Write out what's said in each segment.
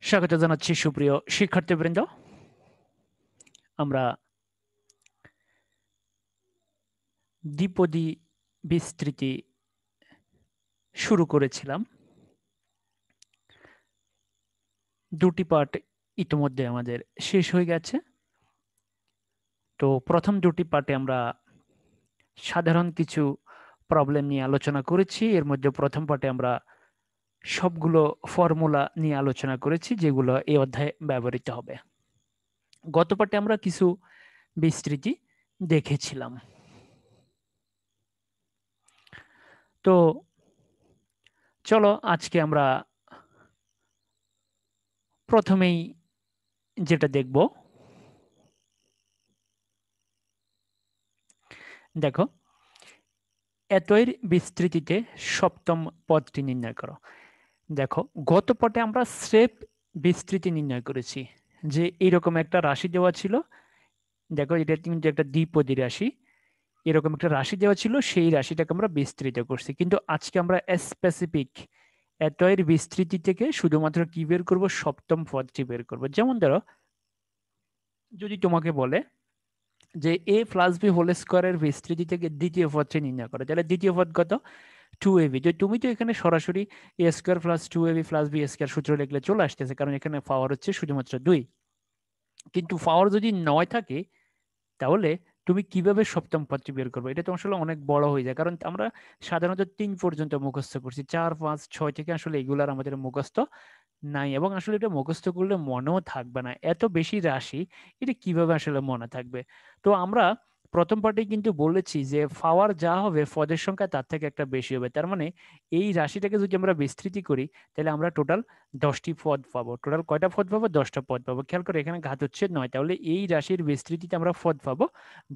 স্বাগত জানাচ্ছি সুপ্রিয় শিক্ষার্থীবৃন্দ। আমরা দ্বিপদী বিস্তৃতি শুরু করেছিলাম। দুটি পার্ট ইতিমধ্যে আমাদের শেষ হয়ে গেছে। তো প্রথম দুটি পার্টে আমরা সাধারণ কিছু প্রবলেম নিয়ে আলোচনা করেছি। এর মধ্যে প্রথম পার্টে আমরা সবগুলো ফর্মুলা নিয়ে আলোচনা করেছি, যেগুলো এই অধ্যায়ে ব্যবহৃত হবে। গত পার্টে আমরা কিছু বিস্তৃতি দেখেছিলাম। তো চলো আজকে আমরা প্রথমেই যেটা দেখব, দেখো এতএর বিস্তৃতিতে সপ্তম পদটি নির্ণয় করো। দেখো গত পাঠে আমরা স্রেফ বিস্তৃতি নির্ণয় করেছি, যে এইরকম একটা রাশি দেওয়া ছিল। দেখো এটা কিন্তু একটা দ্বিপদী রাশি, এরকম একটা রাশি দেওয়া ছিল, সেই রাশিটাকে আমরা বিস্তৃত করছি। কিন্তু আজকে আমরা স্পেসিফিক এতএর বিস্তৃতি থেকে শুধুমাত্র কি বের করব, সপ্তম পদটি বের করব। যেমন ধরো যদি তোমাকে বলে যে এ প্লাস বি হোল স্কোয়ারের বিস্তৃতি থেকে দ্বিতীয় পদটি নির্ণয় করো, তাহলে দ্বিতীয় পদ কত? 2ab। তো তুমি তো এখানে সরাসরি a square plus 2ab plus b square সূত্র লিখলে চলে আসতেছে, কারণ এখানে পাওয়ার হচ্ছে শুধুমাত্র 2। কিন্তু পাওয়ার যদি 9 থাকে তাহলে তুমি কিভাবে সপ্তম পদটি বের করবে? এটা তো আসলে অনেক বড় হয়ে যায়, কারণ আমরা সাধারণত 3 পর্যন্ত মুখস্থ করছি, 4 5 6 থেকে আসলে এগুলার আমাদের মুখস্থ নাই, এবং আসলে এটা মুখস্থ করলে মনেও থাকবে না, এত বেশি রাশি এটা কিভাবে আসলে মনে থাকবে। তো আমরা প্রথম পার্টে কিন্তু বলেছি যে পাওয়ার যা হবে পদের সংখ্যা তার থেকে একটা বেশি হবে। তার মানে এই রাশিটাকে যদি আমরা বিস্তৃতি করি তাহলে আমরা টোটাল 10টি পদ পাবো। টোটাল কয়টা পদ পাবো? 10টা পদ পাবো। খেয়াল করে এখানে ঘাত হচ্ছে 9, তাহলে এই রাশির বিস্তৃতিতে আমরা পদ পাবো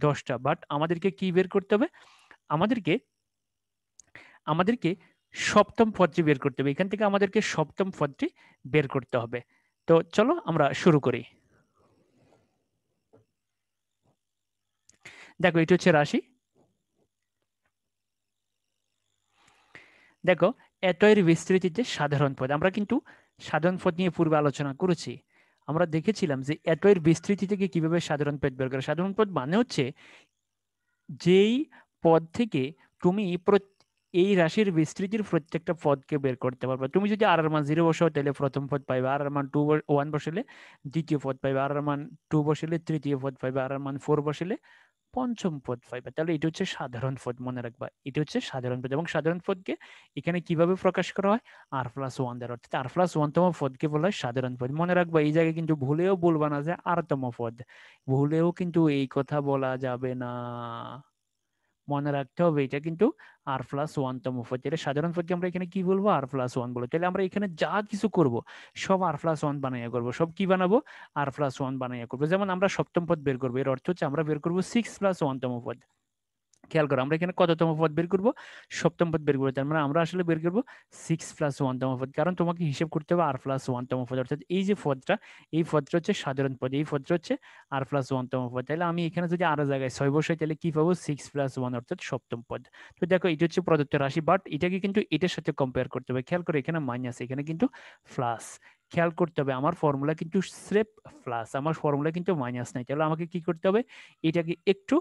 10টা। বাট আমাদেরকে কি বের করতে হবে? আমাদেরকে আমাদেরকে সপ্তম পদটি বের করতে হবে। এখান থেকে আমাদেরকে সপ্তম পদটি বের করতে হবে। তো চলো আমরা শুরু করি। দেখো এটি হচ্ছে রাশি। দেখো এতএর বিস্তৃতিতে সাধারণ পদ, আমরা কিন্তু সাধারণ পদ নিয়ে পূর্বে আলোচনা করেছি। আমরা দেখেছিলাম যে এতএর বিস্তৃতি থেকে কিভাবে সাধারণ পদ বের করে। সাধারণ পদ মানে হচ্ছে যেই পদ থেকে তুমি এই রাশির বিস্তৃতির প্রত্যেকটা পদকে বের করতে পারবে। তুমি যদি আর এর মান 0 বসাও তাহলে প্রথম পদ পাইবে, আর এর মান 1 বসালে দ্বিতীয় পদ পাইবে, আর এর মান 2 বসালে তৃতীয় পদ পাইবে, আর এর মান 4 বসালে পঞ্চম পদ পাইবে। তাহলে এটা হচ্ছে সাধারণ পদ, মনে রাখবা এটা হচ্ছে সাধারণ পদ। এবং সাধারণ পদকে এখানে কিভাবে প্রকাশ করা হয়? r+1 দ্বারা, অর্থাৎ r+1 তম পদকে বলা হয় সাধারণ পদ। মনে রাখবা এই জায়গায় কিন্তু ভুলেও বলবা না যে r তম পদ, ভুলেও কিন্তু এই কথা বলা যাবে না, মনে রাখতে হবে এটা কিন্তু r+1 তম পদ। তাহলে সাধারণ পদকে আমরা এখানে কি বলবো? r+1 বলবো। তাহলে আমরা এখানে যা কিছু করব সব r+1 বানাইয়া করবো। সব কি বানাবো? r+1 বানাইয়া করবো। যেমন আমরা সপ্তম পদ বের করবো, এর অর্থ হচ্ছে আমরা বের করবো 6+1 তম পদ। খেয়াল করো আমরা এখানে কততম পদ বের করবো? সপ্তম পদ বের করবো। তার মানে আমরা আসলে বের করবো 6+1 তম পদ, কারণ তোমাকে হিসেব করতে হবে r+1 তম পদ। অর্থাৎ এই যে পদটা, এই পদটা হচ্ছে সাধারণ পদ, এই পদটা হচ্ছে r+1 তম পদ। তাহলে আমি এখানে যদি আর জায়গায় 6 বসাই তাহলে কি পাবো? 6+1 অর্থাৎ সপ্তম পদ। তো দেখো এটা হচ্ছে প্রদত্ত রাশি, বাট এটাকে কিন্তু এটার সাথে কম্পেয়ার করতে হবে। খেয়াল করে এখানে মাইনাস, এখানে কিন্তু প্লাস। খেয়াল করতে হবে আমার ফর্মুলা কিন্তু স্রেফ প্লাস, আমার ফর্মুলা কিন্তু মাইনাস নাই। তাহলে আমাকে কি করতে হবে? এটাকে একটু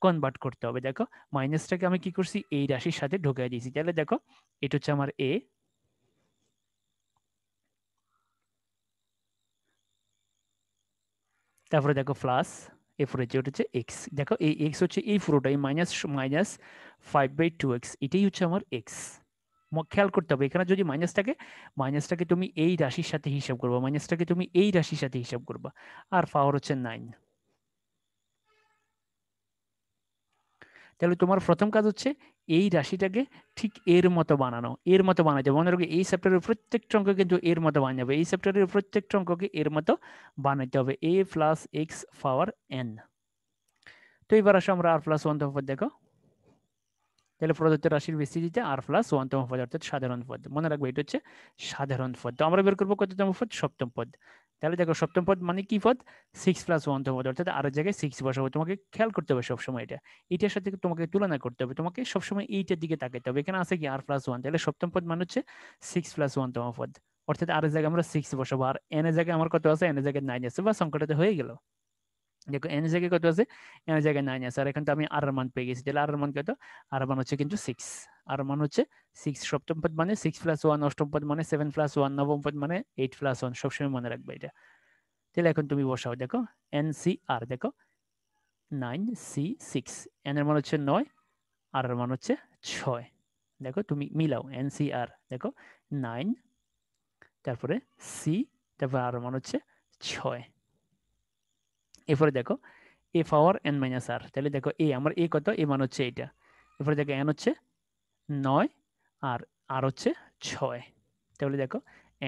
কনভার্ট করতে হবে। দেখো মাইনাসটাকে আমি কি করছি? এই রাশির সাথে ঢুকাই দিয়েছি। তাহলে দেখো এটা হচ্ছে আমার এ, তারপরে দেখো প্লাস, এরপরে যে ওটা হচ্ছে এক্স। দেখো এই এক্স হচ্ছে এই পুরোটা, এই মাইনাস মাইনাস 5/2x, এটাই হচ্ছে আমার এক্স। খেয়াল করতে হবে এখানে যদি মাইনাস থাকে, মাইনাসটাকে তুমি এই রাশির সাথে হিসাব করবা, মাইনাসটাকে তুমি এই রাশির সাথে হিসাব করবা। আর পাওয়ার হচ্ছে 9। তাহলে তোমার প্রথম কাজ হচ্ছে এই রাশিটাকে ঠিক এর মতো বানানো, এর মতো বানাতে হবে। মনে রাখবে এই চ্যাপ্টারের প্রত্যেকটা অঙ্ক কিন্তু এর মতো বানাতে হবে, এই চ্যাপ্টারের প্রত্যেকটা অঙ্ককে এর মতো বানাইতে হবে, a+x⁴n। তো এবার আসো আমরা r+1 তম পদ দেখো। তাহলে প্রদত্ত রাশির বিস্তৃতিতে r+1 তম পদ অর্থাৎ সাধারণ পদ। মনে রাখবে এটা হচ্ছে সাধারণ পদ। তো আমরা বের করবো কততম পদ? সপ্তম পদ। তাহলে দেখো সপ্তম পদ মানে কি পদ? 6+1 তম পদ, অর্থাৎ আর জায়গায় 6 বসাবো। তোমাকে খেয়াল করতে হবে সবসময় এটা, এটার সাথে তোমাকে তুলনা করতে হবে, তোমাকে সবসময় এইটার দিকে তাকাতে হবে। এখানে আছে কি r+1, তাহলে সপ্তম পদ মানে হচ্ছে 6+1 তম পদ। অর্থাৎ আর এর জায়গায় আমরা 6 বসাবো, আর n এর জায়গায় আমার কত আছে, n এর জায়গায় 9 আছে, বা সংখ্যাটাতে হয়ে গেল। দেখো n এর জায়গায় কত আছে, n এর জায়গায় 9 আছে, আর এখন তো আমি r এর মান পেয়ে গেছি। তাহলে r এর মান কত, r এর মান হচ্ছে কিন্তু 6, r এর মান হচ্ছে 6। সপ্তম পদ মানে 6 + 1, অষ্টম পদ মানে 7 + 1, নবম পদ মানে 8 + 1, সবসময় মনে রাখবে এটা। তাহলে এখন তুমি বসাও, দেখো NCR, দেখো 9C6, n এর মান হচ্ছে 9, r এর মান হচ্ছে 6। দেখো তুমি মিলাও, NCR দেখো 9, তারপরে C, তারপর r এর মান হচ্ছে 6। এরপরে দেখো a পাওয়ার n - r, তাহলে দেখো আমার a কত, a মান হচ্ছে এইটা। এরপরে দেখো n হচ্ছে 9 আর r হচ্ছে 6, তাহলে দেখো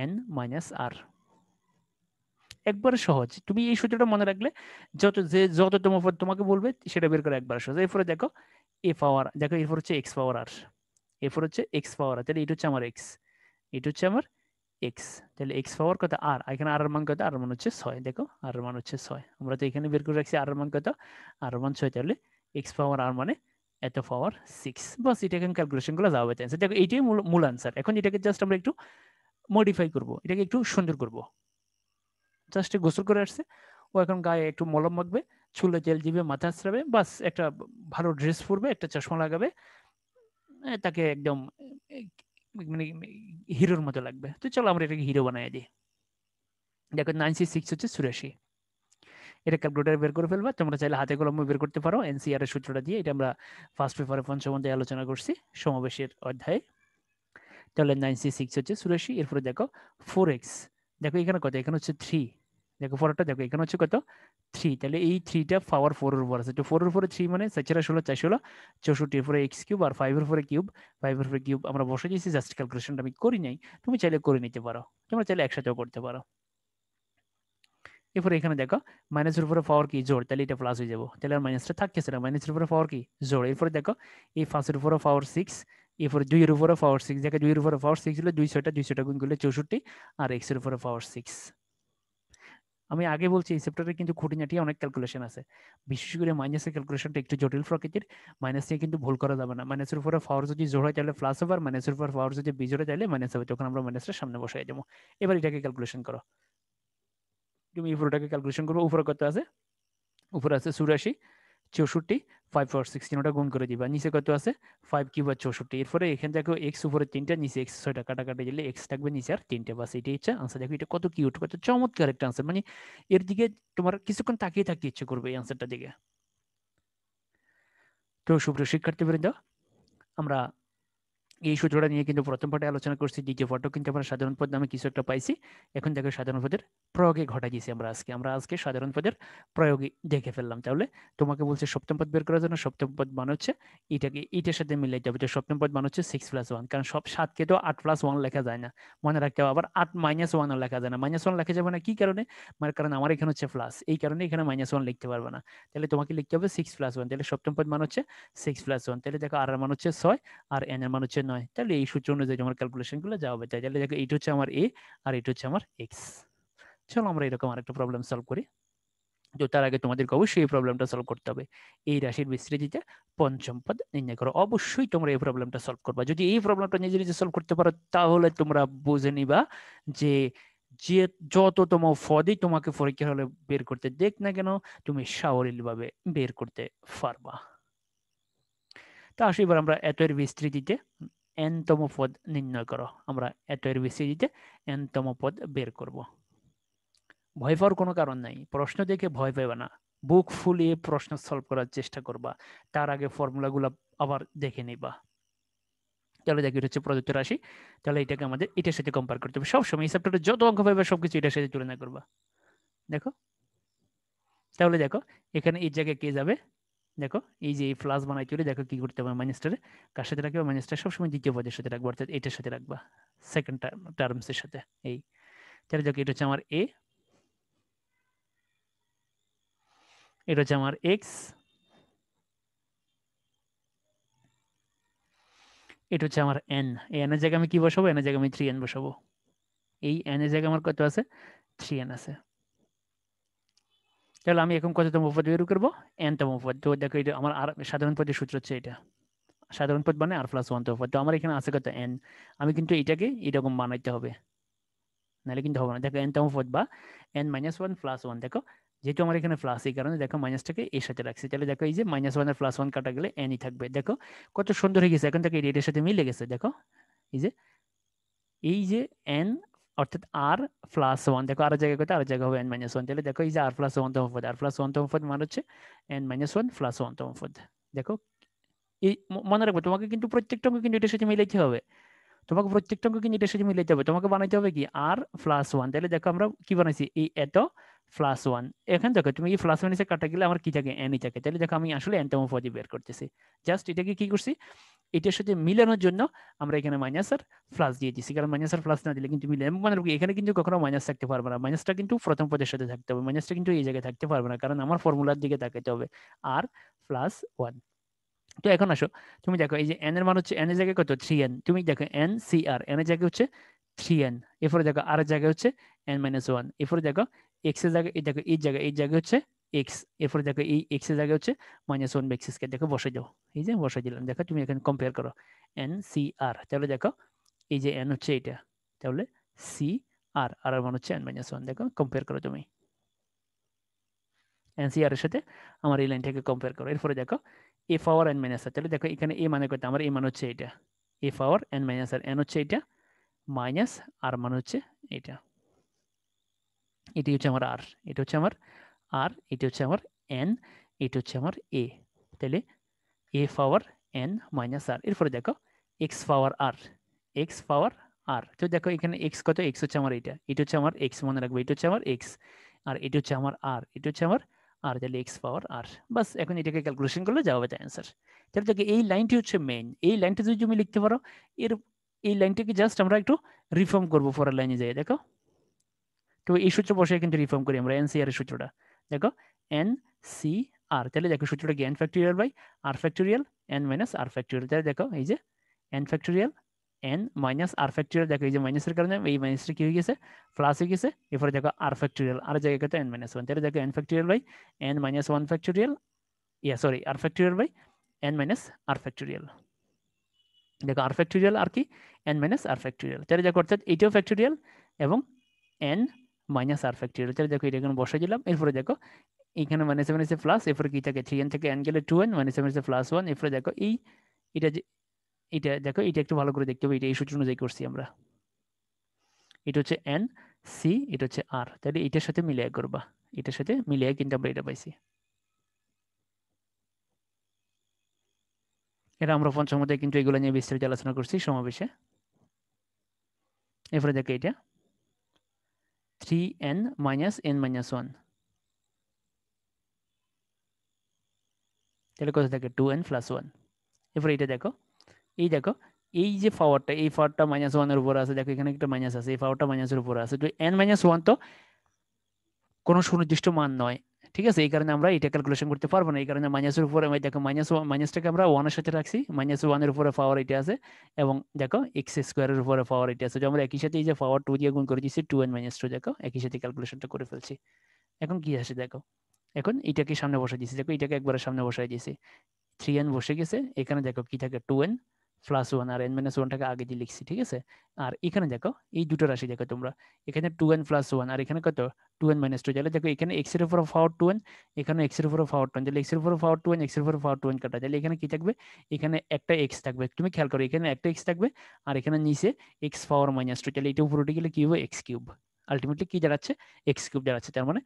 n - r। একবারে সহজ, তুমি এই সূত্রটা মনে রাখলে যততম পদ তোমাকে বলবে সেটা বের করে একবার সহজ। এরপরে দেখো a পাওয়ার, দেখো এরপর হচ্ছে x পাওয়ার r, এরপর হচ্ছে x পাওয়ার r, তাহলে এটা হচ্ছে আমার x, এটা হচ্ছে আমার x। তাহলে x পাওয়ার কত r, এখানে r এর মান কত, r এর মান হচ্ছে 6। দেখো r এর মান হচ্ছে 6, আমরা তো এখানে বের করে রাখছি r এর মান কত, r এর মান 6। তাহলে x পাওয়ার r মানে এত পাওয়ার 6। বাস এটা এখন ক্যালকুলেশন গুলো যাবে তাই। দেখো এইটাই মূল আনসার। এখন এটাকে জাস্ট আমরা একটু মডিফাই করব, এটাকে একটু সুন্দর করব। জাস্ট গোসল করে আসছে, ও এখন গায়ে একটু মলম মাখবে, চুলে তেল দিবে, মাথা আঁচড়াবে, বাস একটা ভালো ড্রেস পরবে, একটা চশমা লাগাবে, তাকে একদম মানে হিরোর মতো লাগবে। তো চলো আমরা এটাকে হিরো বানাই দিই। দেখো 9C6 হচ্ছে 84। এটা ক্যালকুলেটার বের করে ফেলবা, তোমরা চাইলে হাতে কলমে বের করতে পারো এনসিআর এর সূত্রটা দিয়ে। এটা আমরা ফার্স্ট পেপারে পঞ্চম অধ্যায়ে আলোচনা করছি, সমাবেশের অধ্যায়ে। তাহলে 9C6 হচ্ছে 84। এরপরে দেখো 4x, দেখো এখানে কত, এখানে হচ্ছে 3, দেখো পরেরটা দেখো এখানে হচ্ছে কত 3, তাহলে এই 3টা পাওয়ার 4 এর উপর আছে, তো 4 এর উপরে 3 মানে 4 × 16 416, 64 এর উপরে x কিউব, আর 5 এর উপরে কিউব, 5 এর উপরে কিউব আমরা বসে দিয়েছি, জাস্ট ক্যালকুলেশনটা আমি করি নাই, তুমি চাইলে করে নিতে পারো, তোমরা চাইলে একসাথেও করতে পারো। এরপরে এখানে দেখো মাইনাসের উপরে পাওয়ার কি, জোড়, তাহলে এটা প্লাস হয়ে যাবো, তাহলে আর মাইনাসটা থাকছে না, মাইনাসের উপরে পাওয়ার কি, জোড়। এরপরে দেখো এই 5 এর উপরে পাওয়ার 6, এরপরে 2 এর উপরে পাওয়ার 6, দেখো 2 এর উপরে পাওয়ার 6 হলে 200টা গুণ করলে 64, আর x এর উপরে পাওয়ার 6। আমি আগে বলছি এই চ্যাপ্টারে কিন্তু খুঁটিনাটি অনেক ক্যালকুলেশন আছে, বিশেষ করে মাইনাসের ক্যালকুলেশনটা একটু জটিল প্রকৃতির। মাইনাস নিয়ে কিন্তু ভুল করা যাবে না, মাইনাসের উপরে পাওয়ার যদি জোড় হয় তাহলে প্লাস হবে, আর মাইনাসের উপর পাওয়ার যদি বিজোড় হয় তাহলে মাইনাস হবে, তখন আমরা মাইনাসটা সামনে বসাই দেবো। এবার এটাকে ক্যালকুলেশন করো, তুমি এই পুরোটাকে ক্যালকুলেশন করবো। উপরে কত আছে, উপরে আছে 84, 64, 5 4 16, ওটা গুণ করে দিবা। নিচে কত আছে 5 কিউব আর 64। এরপরে এখানে দেখো এক্স উপরে 3টা, নিচে এক্স 6টা, কাটাকাটি দিলে এক্স থাকবে নিচে আর 3টে, বাস এটাই হচ্ছে আনসার। দেখো এটা কত কিউট, কত চমৎকার একটা আনসার, মানে এর দিকে তোমার কিছুক্ষণ তাকিয়ে থাকতে ইচ্ছে করবে এই আনসারটা দিকে। তো সুপ্রিয় শিক্ষার্থীবৃন্দ, আমরা এই সূত্রটা নিয়ে কিন্তু প্রথম পাঠে আলোচনা করছি, দ্বিতীয় পাঠও কিন্তু আমরা সাধারণ পদ নামে কিছু একটা পাইছি। এখন দেখো সাধারণ পদের প্রয়োগে ঘটা দিয়েছি আমরা আজকে সাধারণ পদের প্রয়োগে দেখে ফেললাম। তাহলে তোমাকে বলছে সপ্তম পদ বের করার জন্য, সপ্তম পদ মান হচ্ছে এটাকে এইটার সাথে মিলাইতে হবে। তো সপ্তম পদ মান হচ্ছে 6+1, কারণ সব 7কে তো 8+1 লেখা যায় না, মনে রাখতে হবে। আবার 8 -1ও লেখা যায় না, -1 লেখা যাবে না, কি কারণে, মানে কারণ আমার এখানে হচ্ছে প্লাস, এই কারণে এখানে -1 লিখতে পারবে না। তাহলে তোমাকে লিখতে হবে 6+1, তাহলে সপ্তম পদ মান হচ্ছে 6+1। তাহলে দেখো আর এর মান হচ্ছে 6 আর এন এর মান হচ্ছে 9, তাহলে এই সূত্র অনুযায়ী আমার ক্যালকুলেশন গুলো যা হবে তাই। তাহলে দেখো এইটা হচ্ছে আমার এ আর এটা হচ্ছে আমার এক্স। চলো আমরা এরকম আরেকটা প্রবলেম সলভ করি। তো তার আগে তোমাদেরকে অবশ্যই এই প্রবলেমটা সলভ করতে হবে। এই রাশির বিস্তৃতিতে পঞ্চম পদ নির্ণয় করো। অবশ্যই তোমরা এই প্রবলেমটা সলভ করবা। যদি এই প্রবলেমটা নিজে নিজে সলভ করতে পারো তাহলে তোমরা বুঝে নিবা যে যে যততম পদই তোমাকে পরীক্ষার হলে বের করতে দেখ না কেন, তুমি সাবলীলভাবে বের করতে পারবা। তো আসো এবার আমরা এত এর বিস্তৃতিতে n-তম পদ নির্ণয় করো। আমরা এত এর বিস্তৃতিতে n-তম পদ বের করব। ভয় পাওয়ার কোনো কারণ নাই, প্রশ্ন দেখে ভয় পাবে না, বুক ফুলিয়ে প্রশ্ন সলভ করার চেষ্টা করবা। তার আগে ফর্মুলাগুলো আবার দেখে নিবা। তাহলে দেখি এটা হচ্ছে প্রদত্ত রাশি, তাহলে এটাকে আমাদের এটার সাথে কম্পেয়ার করতে হবে। সবসময় এই চ্যাপ্টারে যত অঙ্ক পাবে সবকিছু এটার সাথে তুলনা করবা। দেখো তাহলে দেখো এখানে এই জায়গায় কে যাবে, দেখো এই যে এই প্লাস বানাই চলে, দেখো কি করতে হবে, মাইনাসটারে কার সাথে রাখবে, মাইনাসটা সবসময় দ্বিতীয় পদের সাথে রাখবো, অর্থাৎ এটার সাথে রাখবা, সেকেন্ড টার্মস এর সাথে। এই তাহলে দেখো এটা হচ্ছে আমার এ, এটা হচ্ছে আমার এক্স, এটা হচ্ছে আমার এন। এই এন এর জায়গায় আমি কি বসাবো, এন এর জায়গায় আমি 3n বসাবো। এই এন এর জায়গায় আমার কত আছে, 3n আছে। তাহলে আমি এখন কততম পদ বের করবো, n-তম পদ। তো দেখো এটা আমার আর সাধারণ পদের সূত্র হচ্ছে এটা, সাধারণ পদ মানে r+1 তম পদ। তো আমার এখানে আছে কত n, আমি কিন্তু এটাকে এরকম বানাইতে হবে। নাহলে কিন্তু হবে না। দেখো n তম পদ বা n-1 প্লাস 1, দেখো যেহেতু আমার এখানে প্লাস, এই কারণে দেখো মাইনাসটাকে এর সাথে রাখছি। তাহলে দেখো এই যে -1 আর +1 কাটা গেলে nই থাকবে। দেখো কত সুন্দর হয়ে গেছে, এখন থেকে এটার সাথে মিলে গেছে। দেখো এই যে n অর্থাৎ r প্লাস 1, দেখো আর জায়গায় কত, আর জায়গা হবে n-1। তাহলে দেখো এই যে r প্লাস 1তম পদ, r প্লাস 1তম পদ মানে হচ্ছে n-1 প্লাস 1তম পদ। দেখো এই মনে রাখবে, তোমাকে কিন্তু প্রত্যেকটা অঙ্ক কিন্তু এটার সাথে মিলাইতে হবে। তোমাকে প্রত্যেকটা অঙ্ক কিন্তু এটার সাথে মিলাইতে হবে। তোমাকে বানাইতে হবে কি r প্লাস 1। তাহলে দেখো আমরা কি বানাইছি, এই এত প্লাস 1। এখন দেখো তুমি এই প্লাস 1 এসে কাটা গেলে আমার কি থাকে, nই থাকে। তাহলে দেখো আমি আসলে n-তম পদই বের করতেছি। জাস্ট এটাকে কি করছি, এটার সাথে মিলানোর জন্য আমরা এখানে মাইনাস আর প্লাস দিয়ে দিচ্ছি, কারণ মাইনাস আর প্লাস না দিলে কিন্তু মিলে, মানে এখানে কিন্তু কখনো মাইনাস থাকতে পারবে না। মাইনাসটা কিন্তু প্রথম পদের সাথে থাকতে হবে, মাইনাসটা কিন্তু এই জায়গায় থাকতে পারবে না, কারণ আমার ফর্মুলার দিকে তাকাইতে হবে আর প্লাস 1। তো এখন আসো, তুমি দেখো এই যে n এর মান হচ্ছে, n এর জায়গায় কত 3n, তুমি দেখো n c r, n এর জায়গায় হচ্ছে 3n, এরপরে দেখো r এর জায়গায় হচ্ছে n-1, এরপরে দেখো x এর জায়গায়, এই দেখো এই জায়গায় হচ্ছে x, এরপরে দেখো এই x এর জায়গায় হচ্ছে -1 বা x2, দেখো বসাই দাও। এই যে বসাই দিলাম, দেখো তুমি এখানে কম্পেয়ার করো n c r, তাহলে দেখো এই যে n হচ্ছে এটা, তাহলে c r, আর এর মান হচ্ছে n-1, দেখো কম্পেয়ার করো তুমি এনসিআর এর সাথে আমার এই লাইনটাকে কম্পেয়ার করো। এরপরে দেখো এ পাওয়ার n মাইনাস আর, তাহলে দেখো এখানে এ মানে কত, আমার এ মান হচ্ছে এটা, এ পাওয়ার n মাইনাস আর, n হচ্ছে এটা, মাইনাস আর মান হচ্ছে এটা, এটি হচ্ছে আমার আর, এটা হচ্ছে আমার আর, এটা হচ্ছে আমার n, এটা হচ্ছে আমার এ। তাহলে এ পাওয়ার n মাইনাস আর, এরপরে দেখো এক্স পাওয়ার আর, এক্স পাওয়ার আর, তো দেখো এখানে এক্স কত, এক্স হচ্ছে আমার এটা হচ্ছে আমার এক্স, মনে রাখবো এটা হচ্ছে আমার এক্স, আর এটা হচ্ছে আমার আর, এটা হচ্ছে আমার আর, তাহলে এক্স পাওয়ার আর। বাস, এখন এটাকে ক্যালকুলেশন করলে যাবে তাই অ্যান্সার। তাহলে দেখো এই লাইনটি হচ্ছে মেইন, এই লাইনটা যদি তুমি লিখতে পারো, এর এই লাইনটাকে জাস্ট আমরা একটু রিফর্ম করবো পরের লাইনে যাই। দেখো তো এই সূত্র বসে কিন্তু রিফর্ম করি আমরা এনসিআর এর সূত্রটা। দেখো এন সি আর, তাহলে দেখো সূত্রটা কি n factorial by r factorial n minus r factorial. তাহলে দেখো এই যে n factorial n minus r factorial, দেখো এই যে মাইনাসের কারণে এই মাইনাসটা কি হয়ে গেছে, প্লাস হয়ে গেছে। এরপরে দেখো আর ফ্যাক্টোরিয়াল, আর জায়গায় কত n-1, তাহলে দেখো n factorial by n-1 factorial, sorry r factorial by n minus r factorial. দেখো আর ফ্যাক্টোরিয়াল আর কি এন মাইনাস আর ফ্যাক্টোরিয়াল, তাহলে দেখো অর্থাৎ এইটাও ফ্যাক্টোরিয়াল এবং এন মাইনাস আর ফ্যাক্টোরিয়াল। তাহলে দেখো এটা এখানে বসাই দিলাম। এরপরে দেখো এখানে মাইনাসে মাইনাসে প্লাস, এরপরে কি থাকে 3n থেকে n গেলে 2n, মাইনাসে মাইনাসে প্লাস 1। এরপরে দেখো এটা যে এটা দেখো এটা একটু ভালো করে দেখতে হবে, এটা এই সূত্র অনুযায়ী করছি আমরা। এটা হচ্ছে এন সি, এটা হচ্ছে আর, তাহলে এটার সাথে মিলিয়ে করবা, এটার সাথে মিলিয়ে কিন্তু আমরা এটা পাইছি। এটা আমরা পঞ্চম অধ্যায়ে কিন্তু এগুলো নিয়ে বিস্তারিত আলোচনা করছি সমাবেশে। এরপরে দেখো এটা 3n মাইনাস n-1, তাহলে কত থাকে 2n প্লাস 1। এরপরে এটা দেখো, দেখো এই যে পাওয়ারটা, এই পাওয়ারটা -1 এর উপর আছে, দেখো এখানে একটা মাইনাস আছে, এই পাওয়ারটা মাইনাসের উপর আছে, তো n-1 তো কোনো সুনির্দিষ্ট মান নয়, ঠিক আছে, এই কারণে আমরা এটা ক্যালকুলেশন করতে পারবো না। এই কারণে মাইনাসের উপরে দেখো মাইনাসটাকে আমরা 1 এর সাথে রাখছি, -1 এর উপরে পাওয়ার এটা আছে, এবং দেখো এক্স স্কোয়ারের উপরে পাওয়ার এটা আছে, যে আমরা একই সাথে এই যে পাওয়ার 2 দিয়ে গুণ করে দিচ্ছি 2n-2, দেখো একই সাথে ক্যালকুলেশনটা করে ফেলছি। এখন কি আসে দেখো, এখন এটাকে সামনে বসাই দিয়েছি, দেখো এটাকে একবারে সামনে বসাই দিয়েছি, 3n বসে গেছে, এখানে দেখো কি থাকে 2n প্লাস 1, আর n-1টাকে আগে দিয়ে লিখছি, ঠিক আছে। আর এখানে দেখো এই দুটো রাশি দেখো তোমরা, এখানে 2n প্লাস 1 আর এখানে কত 2n-2, তাহলে দেখো এখানে x এর উপর পাওয়ার 2n, এখানে x এর উপর পাওয়ার 2n, তাহলে x এর উপর পাওয়ার 2n, x এর উপর পাওয়ার 2n কাটা, তাহলে এখানে কি থাকবে, এখানে একটা x থাকবে, তুমি খেয়াল করো এখানে একটা x থাকবে, আর এখানে নিচে x পাওয়ার -2, তাহলে এটা উপরে গেলে কি হবে x কিউব, আলটিমেটলি কি দাঁড়াচ্ছে x কিউব দাঁড়াচ্ছে। তার মানে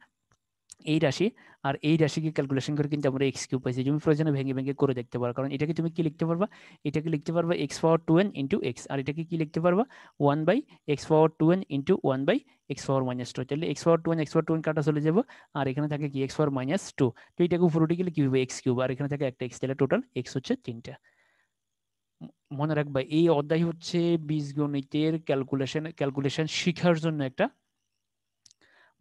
এই রাশি আর এই রাশিকে ক্যালকুলেশন করে কিন্তু আমরা এক্স কিউব পাইছি। তুমি প্রয়োজনে ভেঙে ভেঙে করে দেখতে পারো, কারণ এটাকে তুমি কি লিখতে পারবা, এটাকে লিখতে পারবা X power 2n into X, আর এটাকে কি লিখতে পারবা 1 by X power 2n into 1 by X power -2, তাহলে x power 2n x power 2n কাটা চলে যাবো, আর এখানে থাকে কি এক্স পাওয়ার -2, তো এটাকে উপরে উঠে গেলে কি হবে এক্স কিউব, আর এখানে থাকে একটা এক্স, তাহলে টোটাল এক্স হচ্ছে 3টা। মনে রাখবা এই অধ্যায় হচ্ছে বীজগণিতের ক্যালকুলেশন শেখার জন্য একটা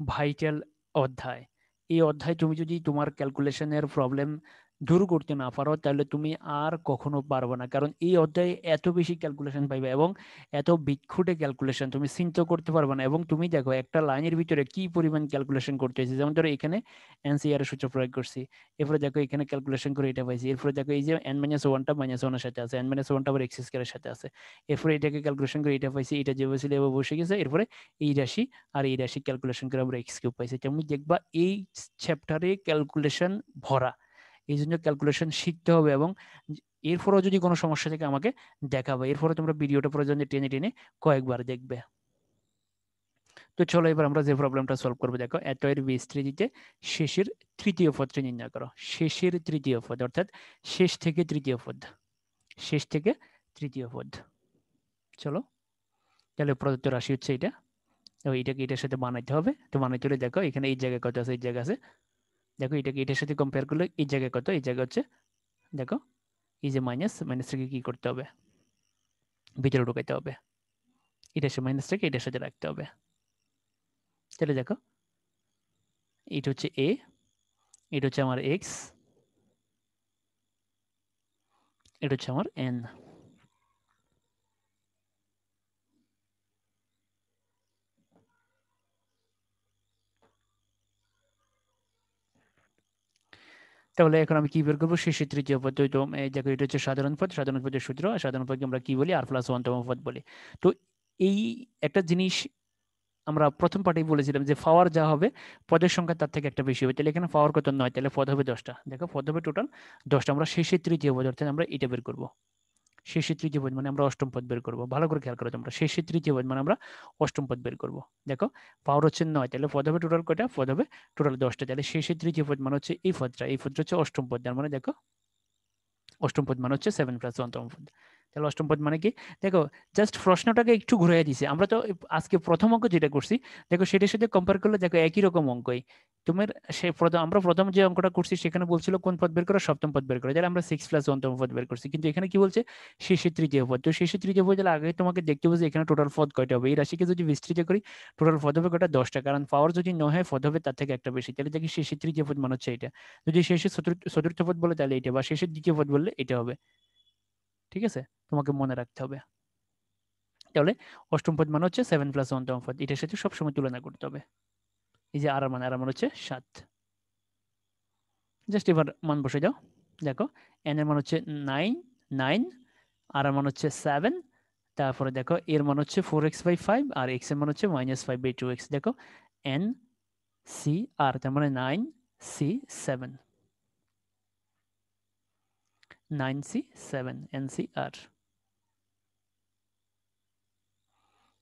ভাইটাল অধ্যায়। এই অধ্যায় তুমি যদি তোমার ক্যালকুলেশনের প্রবলেম দূর করতে না পারো তাহলে তুমি আর কখনো পারবে না, কারণ এই অধ্যায়ে এত বেশি ক্যালকুলেশন পাইবে এবং এত বিক্ষুটে ক্যালকুলেশন তুমি চিন্তা করতে পারবে না। এবং তুমি দেখো একটা লাইনের ভিতরে কি পরিমাণ ক্যালকুলেশন করতে হয়েছে, যেমন ধরো এখানে এনসিআর সূত্র প্রয়োগ করছি, এরপরে দেখো এখানে ক্যালকুলেশন করে এটা পাইছি, এরপরে দেখো এই যে n মাইনাস ওয়ানটা মাইনাস ওয়ানের সাথে আছে, n মাইনাস ওয়ানটা আবার এক্স স্কোয়ারের সাথে আছে, এরপরে এটাকে ক্যালকুলেশন করে এটা পাইছি, এটা যেভাবে ছিল এভাবে বসে গেছে, এরপরে এই রাশি আর এই রাশি ক্যালকুলেশন করে আমরা এক্স কিউব পাইছি। তুমি দেখবা এই চ্যাপ্টারে ক্যালকুলেশন ভরা, এই জন্য ক্যালকুলেশন শিখতে হবে। এবং এরপরেও যদি কোনো সমস্যা থাকে আমাকে দেখাবে, এরপরে তোমরা ভিডিওটা প্রয়োজনে টেনে টেনে কয়েকবার দেখবে। তো চলো এবার আমরা যে প্রবলেমটা সলভ করবো, দেখো এত এর বিস্তৃতিতে শেষের তৃতীয় পদটি নির্ণয় করো। শেষের তৃতীয় পদ অর্থাৎ শেষ থেকে তৃতীয় পদ, শেষ থেকে তৃতীয় পদ। চলো তাহলে প্রদত্ত রাশি হচ্ছে এটা, এটাকে এটার সাথে বানাইতে হবে। তো বানাইতে হলে দেখো এখানে এই জায়গায় কত আছে, এই জায়গা আছে, দেখো এটাকে এটার সাথে কম্পেয়ার করলে এই জায়গায় কত, এই জায়গা হচ্ছে দেখো এই যে মাইনাস, মাইনাসটাকে কি করতে হবে, ভিতরে ঢুকাইতে হবে, এটার সাথে মাইনাসটাকে এটার সাথে রাখতে হবে। তাহলে দেখো এটা হচ্ছে এ, এটা হচ্ছে আমার এক্স, এটা হচ্ছে আমার এন। তাহলে এখন আমি কি বের করবো, শেষের তৃতীয় পদ। তো এই দেখো এটা হচ্ছে সাধারণ পদ, সাধারণ পদের সূত্র, আর সাধারণ পদকে আমরা কি বলি, আর প্লাস ওয়ানতম পদ বলি। তো এই একটা জিনিস আমরা প্রথম পার্টেই বলেছিলাম যে পাওয়ার যা হবে পদের সংখ্যা তার থেকে একটা বেশি হবে, তাহলে এখানে পাওয়ার কত, 9, তাহলে পদ হবে 10টা। দেখো পদ হবে টোটাল 10টা। আমরা শেষের তৃতীয় পদ অর্থাৎ আমরা এটা বের করবো, শেষের তৃতীয় পদ মানে আমরা অষ্টম পদ বের করবো। ভালো করে খেয়াল করো তোমরা, শেষের তৃতীয় পদ মানে আমরা অষ্টম পদ বের করবো। দেখো পাওয়ার হচ্ছে 9, তাহলে পদ হবে টোটাল কয়টা, পদ হবে টোটাল 10টা। তাহলে শেষের তৃতীয় পদ মানে হচ্ছে এই পদটা, এই পদটা হচ্ছে অষ্টম পদ, তার মানে দেখো অষ্টম পদ মানে হচ্ছে 7+1তম পদ। তাহলে অষ্টম পদ মানে কি, দেখো জাস্ট প্রশ্নটাকে একটু ঘুরিয়ে দিছে। আমরা তো আজকে প্রথম অঙ্ক যেটা করছি দেখো সেটার সাথে কম্পেয়ার করলে দেখো একই রকম অঙ্কই। তোমার আমরা প্রথম যে অঙ্কটা করছি সেখানে বলছিল কোন পদ বের করো, সপ্তম পদ বের করো, তাহলে আমরা 6+1তম পদ বের করছি। কিন্তু এখানে কি বলছে, শেষের তৃতীয় পদ। তো শেষের তৃতীয় পদ তাহলে আগে তোমাকে দেখতে হবে যে এখানে টোটাল পদ কয়টা হবে। এই রাশিকে যদি বিস্তৃত করি টোটাল পদ হবে কয়টা, 10টা, কারণ পাওয়ার যদি 9 হয় পদ হবে তার থেকে একটা বেশি। তাহলে দেখি শেষের তৃতীয় পদ মানে হচ্ছে এটা, যদি শেষের চতুর্থ পদ বলে তাহলে এটা, বা শেষের দ্বিতীয় পদ বললে এটা হবে। ঠিক আছে, তোমাকে মনে রাখতে হবে। তাহলে অষ্টম পদ মানে হচ্ছে 7+1তম পদ, এটার সাথে সবসময় তুলনা করতে হবে। এই যে আর মান হচ্ছে 7, জাস্ট এবার মান বসে যাও। দেখো এন এর মান হচ্ছে 9, 9, আর মান হচ্ছে 7, তারপরে দেখো এর মান হচ্ছে 4x/5, আর এক্স এর মান হচ্ছে -5/2x। দেখো এন সি আর, তার মানে 9c7, 9c7 NCR।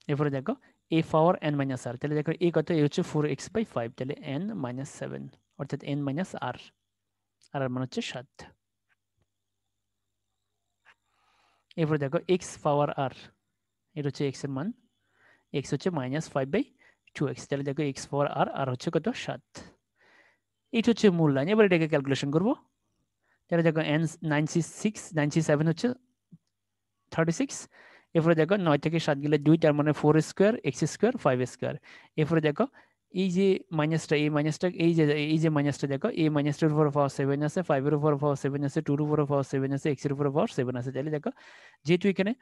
এরপরে দেখো a পাওয়ার n মাইনাস আর, তাহলে দেখো এই কত, এ হচ্ছে 4x/5, তাহলে n-7 অর্থাৎ n-r, আর মান হচ্ছে 7। এরপরে দেখো x পাওয়ার r, এটা হচ্ছে x এর মান, x হচ্ছে -5/2x, তাহলে দেখো x পাওয়ার r, আর হচ্ছে কত, 7। এটা হচ্ছে মূল লাইন। এবার এটাকে ক্যালকুলেশন করবো, তাহলে দেখো n 9c7 হচ্ছে 36। এরপরে দেখো 9 থেকে 7 গেলে 2, তার মানে 4² x², 5²। এরপরে দেখো এই যে মাইনাসটা, এই মাইনাসটা, এই যে মাইনাসটা, দেখো এই মাইনাসটার উপর পাওয়ার 7 আছে, 5 এর উপর পাওয়ার 7 আছে, 2 এর উপর পাওয়ার 7 আছে, x এর উপর পাওয়ার 7 আছে। তাহলে দেখো যেহেতু এখানে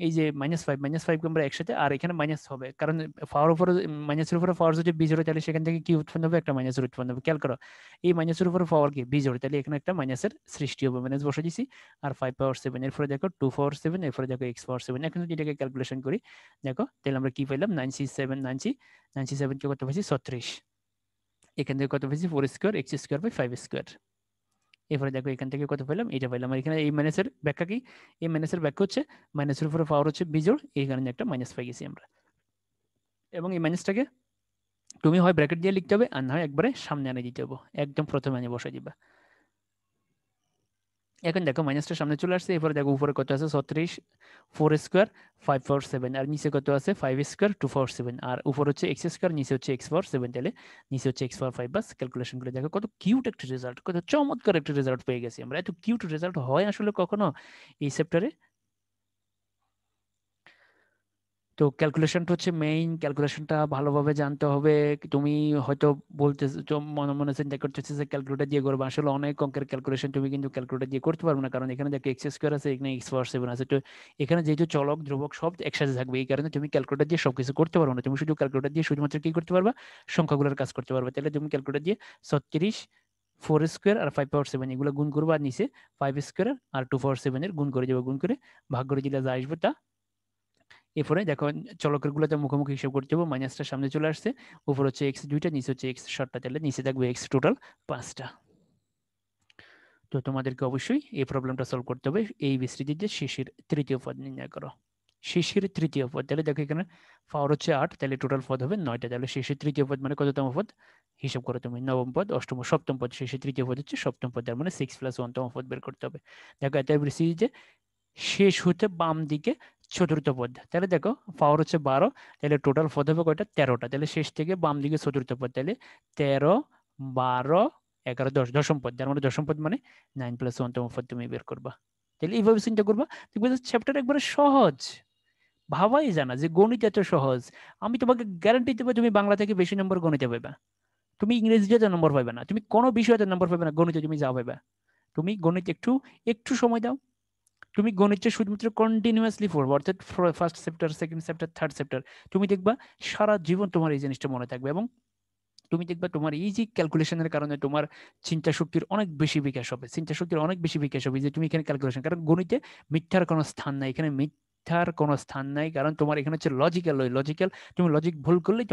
এই যে -5 আমরা একসাথে, আর এখানে মাইনাস হবে কারণ পাওয়ার উপরে, মাইনাসের উপরে পাওয়ার যদি বিজোড়, তাহলে সেখান থেকে কি উৎপন্ন হবে, একটা মাইনাসের উৎপন্ন হবে। খেয়াল করো এই মাইনাসের উপরে পাওয়ার কি বিজোড়, তাহলে এখানে একটা মাইনাসের সৃষ্টি হবে, মাইনাস বসে দিছি। আর 5 পাওয়ার 7, এরপরে দেখো 2 পাওয়ার 7, এরপরে দেখো x পাওয়ার 7। এখন যদি এটাকে ক্যালকুলেশন করি দেখো তাহলে আমরা কি পাইলাম, 9c7 কে কত পাইছি, 36। এখান থেকে কত পাইছি, 4² x²/5²। এরপরে দেখো এখান থেকে কত পেলাম, এটা পেলাম। আর এখানে এই মাইনাসের ব্যাখ্যা কি, এই মাইনাসের ব্যাখ্যা হচ্ছে মাইনাসের উপরে পাওয়ার হচ্ছে বিজোড়, এই কারণে একটা মাইনাস পাই গেছি আমরা। এবং এই মাইনাসটাকে তুমি হয় ব্র্যাকেট দিয়ে লিখতে হবে, আর না হয় একবারে সামনে এনে দিতে হবে, একদম প্রথমে এনে বসে দিবা। এখন দেখো মাইনাসটা সামনে চলে আসছে। এরপরে দেখো উপরে কত আছে, 36, 4², 5/7, আর নিচে কত আছে, 5², 2/7, আর উপর হচ্ছে x², নিচে হচ্ছে x/7, তাহলে নিচে হচ্ছে x/5। বাস ক্যালকুলেশন করে দেখো কত কিউট একটা রেজাল্ট, কত চমৎকার একটা রেজাল্ট পেয়ে গেছি আমরা। এত কিউট রেজাল্ট হয় আসলে কখনো এই চ্যাপ্টারে? তো ক্যালকুলেশনটা হচ্ছে মেইন, ক্যালকুলেশনটা ভালোভাবে জানতে হবে। তুমি হয়তো বলতে মনে মনে চিন্তা করতেছো যে ক্যালকুলেটর দিয়ে করবে, আসলে অনেক অঙ্কের ক্যালকুলেশন তুমি কিন্তু ক্যালকুলেটর দিয়ে করতে পারবে না, কারণ এখানে দেখো এক্স স্কোয়ার আছে, এখানে এক্স পাওয়ার 7 আছে। তো এখানে যেহেতু চলক ধ্রুবক সব একসাথে থাকবে, এই কারণে তুমি ক্যালকুলেটর দিয়ে সবকিছু করতে পারবে না। তুমি শুধু ক্যালকুলেটর দিয়ে শুধুমাত্র কি করতে পারবা, সংখ্যাগুলোর কাজ করতে পারবে। তাহলে তুমি ক্যালকুলেটর দিয়ে 36, 4 স্কোয়ার আর 5 পাওয়ার 7 এগুলো গুণ করবা, আর নিচে 5 স্কোয়ার আর 2 পাওয়ার 7 এর গুণ করে দেবে, গুণ করে ভাগ করে দিলে যা আসবে তা। এরপরে দেখো চলকের গুলোতে মুখোমুখি হিসাব করতে হবে, মাইনাসটা সামনে চলে আসছে, উপর হচ্ছে এক্স দুইটা, নিচে হচ্ছে এক্স সাতটা, তাহলে নিচে থাকবে এক্স টোটাল 5টা। তো তোমাদেরকে অবশ্যই এই প্রবলেমটা সলভ করতে হবে। এই বিস্তৃতিতে শিশির তৃতীয় পদ নির্ণয় করো। শিশির তৃতীয় পদ, তাহলে দেখো এখানে পাওয়ার হচ্ছে 8, তাহলে টোটাল পদ হবে 9টা। তাহলে শিশির তৃতীয় পদ মানে কততম পদ হিসাব করো তুমি, নবম পদ, অষ্টম, সপ্তম পদ। শিশির তৃতীয় পদ হচ্ছে সপ্তম পদ, তার মানে 6+1তম পদ বের করতে হবে। দেখো এত বিস্তৃতিতে শেষ হতে বাম দিকে চতুর্থ পদ, তাহলে দেখো পাওয়ার হচ্ছে 12, তাহলে টোটাল পদ হবে কয়টা, 13টা। তাহলে শেষ থেকে বাম দিকে চতুর্থ পদ, তাহলে 13, 12, 11, 10, দশম পদ। তার মানে দশম পদ মানে 9+1তম পদ তুমি বের করবা। তাহলে এইভাবে চিন্তা করবা, দেখবে চ্যাপ্টার একবারে সহজ, ভাবাই জানা যে গণিত এত সহজ। আমি তোমাকে গ্যারান্টি দেবো তুমি বাংলা থেকে বেশি নম্বর গণিতে পাইবা, তুমি ইংরেজিতে নম্বর পাবে না, তুমি কোনো বিষয়তে নম্বর পাবে না, গণিতে তুমি যা পাইবা। তুমি গণিত একটু একটু সময় দাও, তুমি গণিতটা শুধুমাত্র কন্টিনিউয়াসলি পড়বো, অর্থাৎ first chapter, second chapter, third chapter, তুমি দেখবা সারা জীবন তোমার এই জিনিসটা মনে থাকবে। এবং তুমি দেখবা তোমার এই যে ক্যালকুলেশনের কারণে তোমার চিন্তা শক্তির অনেক বেশি বিকাশ হবে, চিন্তা শক্তির অনেক বেশি বিকাশ হবে, যে তুমি এখানে ক্যালকুলেশন, কারণ গণিতে মিথ্যার কোনো স্থান নাই, এখানে মিথ্যার কোনো স্থান নাই, কারণ তোমার এখানে হচ্ছে লজিক্যাল, লজিক্যাল, তুমি লজিক ভুল করলে